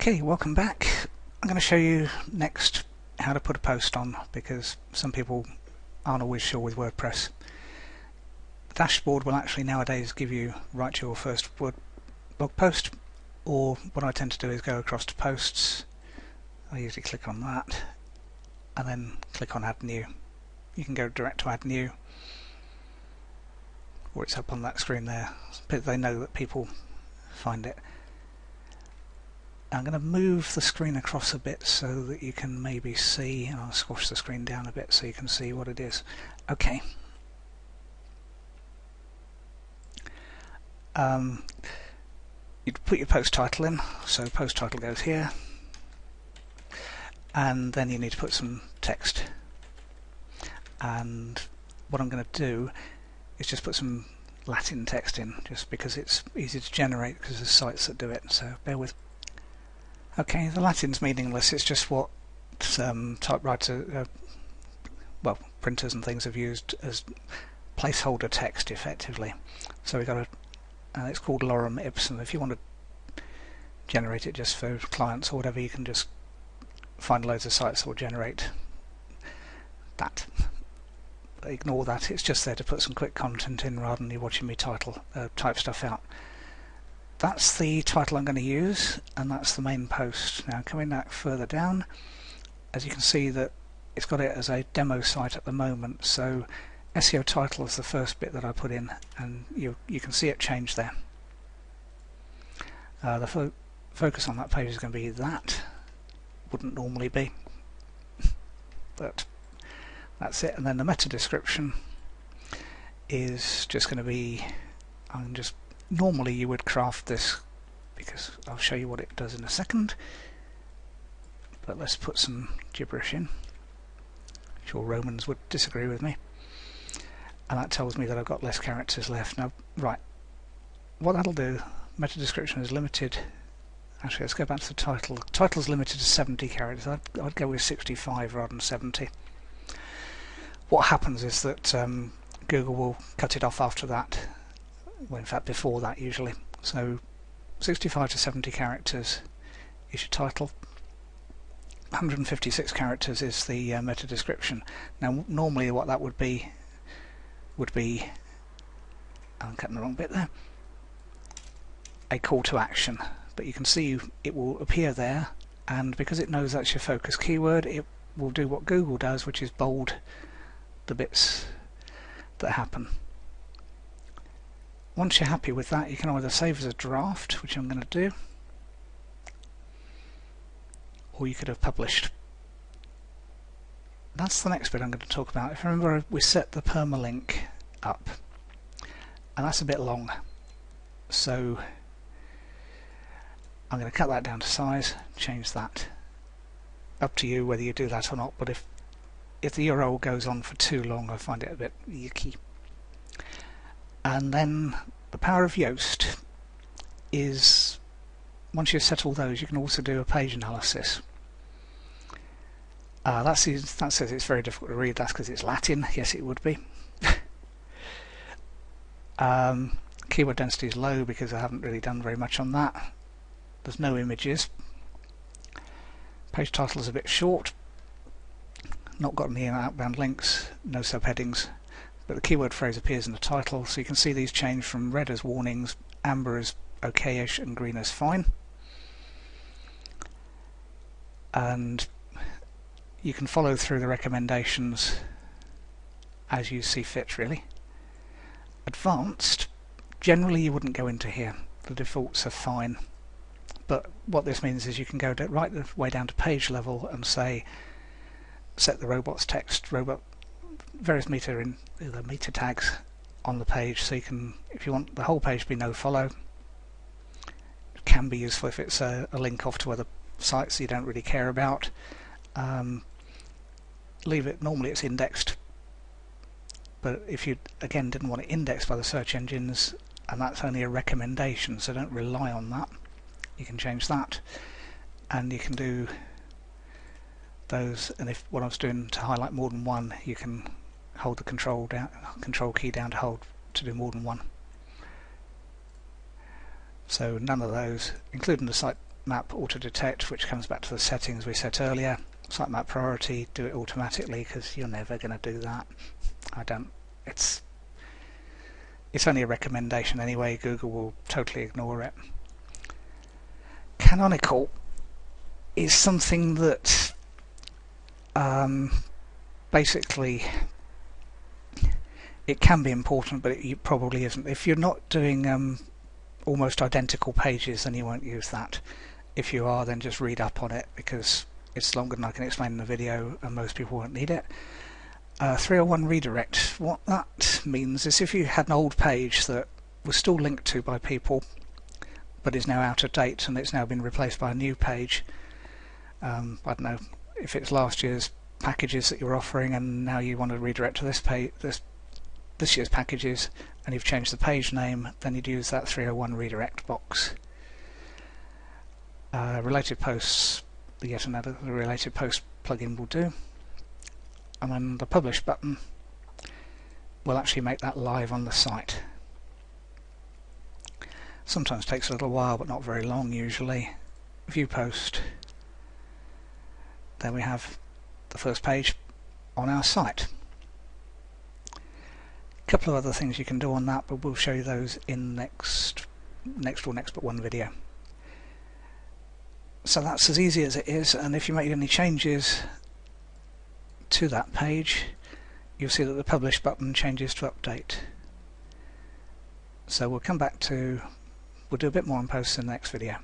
Okay, welcome back. I'm going to show you next how to put a post on, because some people aren't always sure with WordPress. The dashboard will actually nowadays give you write your first blog post, or what I tend to do is go across to posts. I usually click on that and then click on add new. You can go direct to add new, or it's up on that screen there, but they know that people find it. I'm going to move the screen across a bit so that you can maybe see, and I'll squash the screen down a bit so you can see what it is. Okay. You'd put your post title in, so post title goes here, and then you need to put some text. And what I'm going to do is just put some Latin text in, just because it's easy to generate, because there's sites that do it, so bear with. Okay, the Latin's meaningless, it's just what typewriter, well, printers and things have used as placeholder text effectively. So we've got it's called lorem ipsum. If you want to generate it just for clients or whatever, you can just find loads of sites that will generate that. Ignore that, it's just there to put some quick content in rather than you watching me type stuff out. That's the title I'm going to use, and that's the main post. Now coming back further down, as you can see that it's got it as a demo site at the moment, so SEO title is the first bit that I put in, and you can see it change there. The focus on that page is going to be that. Wouldn't normally be, but that's it. And then the meta description is just going to be, normally you would craft this, because I'll show you what it does in a second, but let's put some gibberish in. I'm sure Romans would disagree with me, and that tells me that I've got less characters left. Now, right, what that'll do, meta description is limited. Actually, let's go back to the title. The title's limited to 70 characters. I'd go with 65 rather than 70. What happens is that Google will cut it off after that. Well, in fact before that usually. So 65 to 70 characters is your title. 156 characters is the meta description. Now normally what that would be, I'm cutting the wrong bit there, a call to action. But you can see it will appear there, and because it knows that's your focus keyword, it will do what Google does, which is bold the bits that happen. Once you're happy with that, you can either save as a draft, which I'm going to do, or you could have published. That's the next bit I'm going to talk about. If you remember, we set the permalink up, and that's a bit long, so I'm going to cut that down to size, change that. Up to you whether you do that or not, but if the URL goes on for too long, I find it a bit yucky. And then the power of Yoast is, once you've set all those, you can also do a page analysis. That says it's very difficult to read. That's because it's Latin. Yes, it would be. Keyword density is low because I haven't really done very much on that. There's no images. Page title is a bit short. Not got any outbound links, no subheadings. But the keyword phrase appears in the title, so you can see these change from red as warnings, amber as okayish, and green as fine. And you can follow through the recommendations as you see fit, really. Advanced, generally you wouldn't go into here. The defaults are fine. But what this means is you can go right the way down to page level and say, set the robots text, various meta tags on the page, so you can, if you want the whole page to be no follow, it can be useful if it's a link off to other sites you don't really care about. Leave it, normally it's indexed, but if you again didn't want it indexed by the search engines, and that's only a recommendation, so don't rely on that, you can change that, and you can do those. And if what I was doing to highlight more than one, you can hold the control key down to do more than one. So none of those, including the site sitemap auto detect, which comes back to the settings we set earlier. Sitemap priority, do it automatically, because you're never going to do that. I don't. It's only a recommendation anyway. Google will totally ignore it. Canonical is something that basically it can be important, but it probably isn't. If you're not doing almost identical pages, then you won't use that. If you are, then just read up on it, because it's longer than I can explain in the video and most people won't need it. 301 redirect, what that means is if you had an old page that was still linked to by people but is now out of date and it's now been replaced by a new page, I don't know if it's last year's packages that you're offering and now you want to redirect to this page, this year's packages, and you've changed the page name, then you'd use that 301 redirect box. Related posts, yet another related post plugin will do, and then the publish button will actually make that live on the site. Sometimes takes a little while, but not very long usually. View post. There we have the first page on our site. A couple of other things you can do on that, but we'll show you those in next but one video. So that's as easy as it is, and if you make any changes to that page, you'll see that the publish button changes to update. So we'll do a bit more on posts in the next video.